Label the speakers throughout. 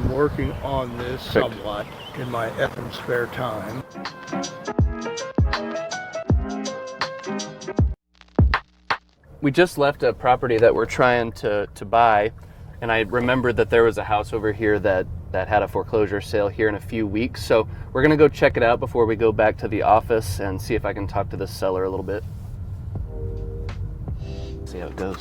Speaker 1: am working on this somewhat in my effing spare time.
Speaker 2: We just left a property that we're trying to buy, and I remembered that there was a house over here that had a foreclosure sale here in a few weeks. So we're gonna go check it out before we go back to the office and see if I can talk to the seller a little bit. See how it goes.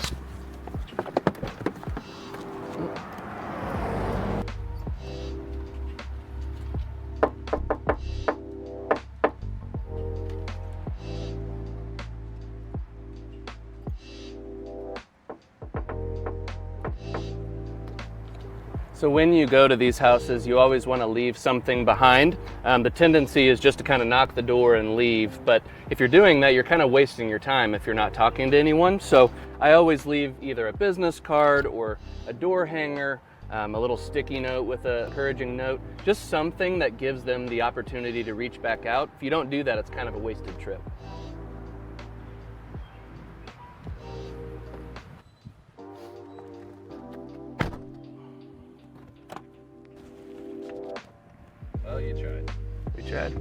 Speaker 2: So when you go to these houses, you always want to leave something behind. The tendency is just to kind of knock the door and leave, but if you're doing that, you're kind of wasting your time if you're not talking to anyone. So I always leave either a business card or a door hanger, a little sticky note with an encouraging note, just something that gives them the opportunity to reach back out. If you don't do that, it's kind of a wasted trip.
Speaker 3: Well, you tried.
Speaker 2: We tried.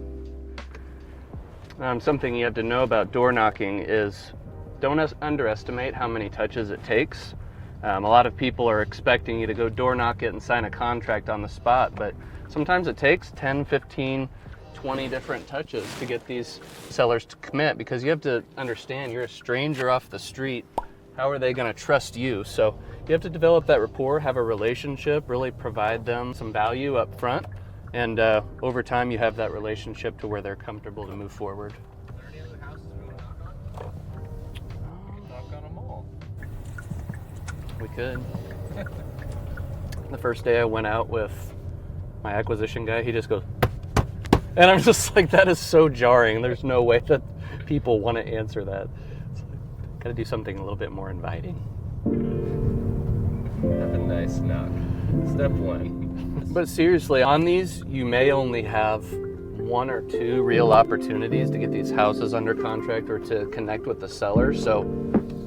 Speaker 2: Something you have to know about door knocking is don't underestimate how many touches it takes. A lot of people are expecting you to go door knock it and sign a contract on the spot, but sometimes it takes 10, 15, 20 different touches to get these sellers to commit, because you have to understand you're a stranger off the street. How are they going to trust you? So you have to develop that rapport, have a relationship, really provide them some value up front. And over time, you have that relationship to where they're comfortable to move forward.
Speaker 3: Are there any other houses we want to knock on? Knock on them all.
Speaker 2: We could. The first day I went out with my acquisition guy, he just goes, and I'm just like, that is so jarring. There's no way that people want to answer that. So, gotta do something a little bit more inviting.
Speaker 3: Have a nice knock. Step one.
Speaker 2: But seriously, on these, you may only have 1 or 2 real opportunities to get these houses under contract or to connect with the seller. So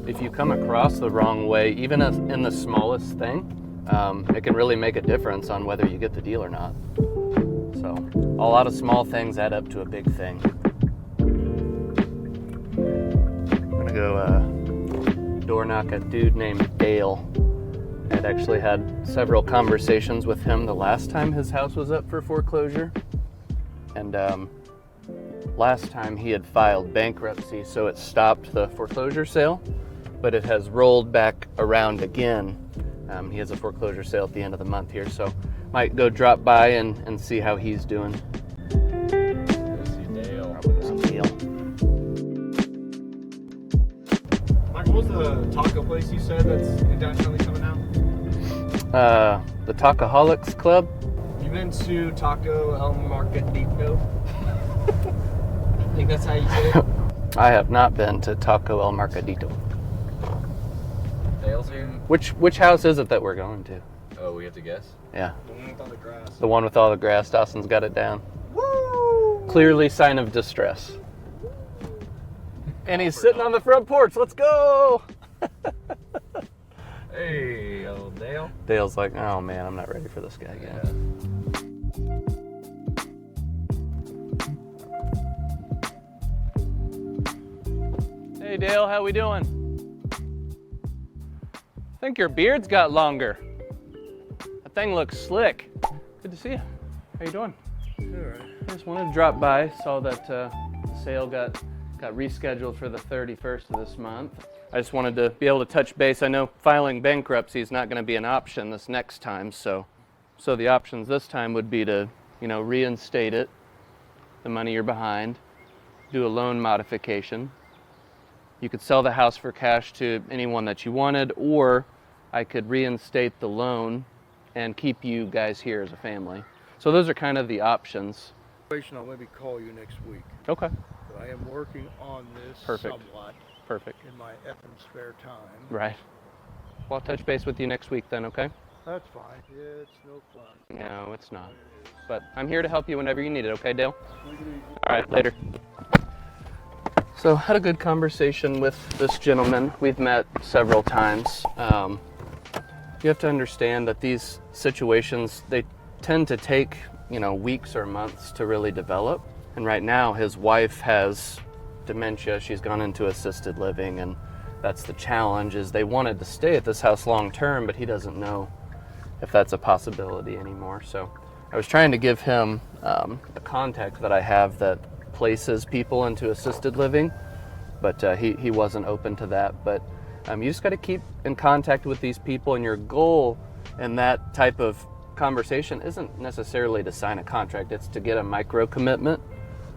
Speaker 2: if you come across the wrong way, even in the smallest thing, it can really make a difference on whether you get the deal or not. So a lot of small things add up to a big thing. I'm gonna go door knock a dude named Dale. I'd actually had several conversations with him the last time his house was up for foreclosure. And last time he had filed bankruptcy, so it stopped the foreclosure sale, but it has rolled back around again. He has a foreclosure sale at the end of the month here, so might go drop by and see how he's doing.
Speaker 3: Go see Dale.
Speaker 4: Michael, what was the taco place you said that's indefinitely coming out?
Speaker 2: The Tacoholics Club.
Speaker 4: You been to Taco El Marcadito? I think that's how you say it.
Speaker 2: I have not been to Taco El Marcadito.
Speaker 3: Dale's here?
Speaker 2: Which house is it that we're going to?
Speaker 3: Oh, we have to guess?
Speaker 2: Yeah.
Speaker 4: The one with all the grass.
Speaker 2: The one with all the grass. Dawson's got it down.
Speaker 4: Woo!
Speaker 2: Clearly sign of distress. And he's sitting on the front porch. Let's go!
Speaker 3: Hey, old Dale.
Speaker 2: Dale's like, oh man, I'm not ready for this guy again. Hey Dale, how we doing? I think your beard's got longer. That thing looks slick. Good to see you. How you doing?
Speaker 1: All right.
Speaker 2: I just wanted to drop by. Saw that the sale got rescheduled for the 31st of this month. I just wanted to be able to touch base. I know filing bankruptcy is not going to be an option this next time, so the options this time would be to, reinstate it, the money you're behind, do a loan modification. You could sell the house for cash to anyone that you wanted, or I could reinstate the loan and keep you guys here as a family. So those are kind of the options.
Speaker 1: I'll maybe call you next week.
Speaker 2: Okay.
Speaker 1: But I am working on this
Speaker 2: Perfect.
Speaker 1: somewhat
Speaker 2: Perfect.
Speaker 1: in my effing spare time.
Speaker 2: Right. Well, I'll touch base with you next week then, okay?
Speaker 1: That's fine. Yeah, it's no fun.
Speaker 2: No, it's not. But I'm here to help you whenever you need it, okay, Dale? All right, later. So, had a good conversation with this gentleman. We've met several times. You have to understand that these situations, they tend to take, weeks or months to really develop. And right now his wife has dementia. She's gone into assisted living, and that's the challenge, is they wanted to stay at this house long term, but he doesn't know if that's a possibility anymore. So I was trying to give him a contact that I have that places people into assisted living, but he wasn't open to that. But you just got to keep in contact with these people, and your goal in that type of conversation isn't necessarily to sign a contract, it's to get a micro commitment.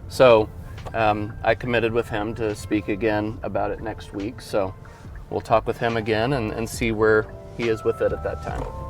Speaker 2: So I committed with him to speak again about it next week, so we'll talk with him again and see where he is with it at that time.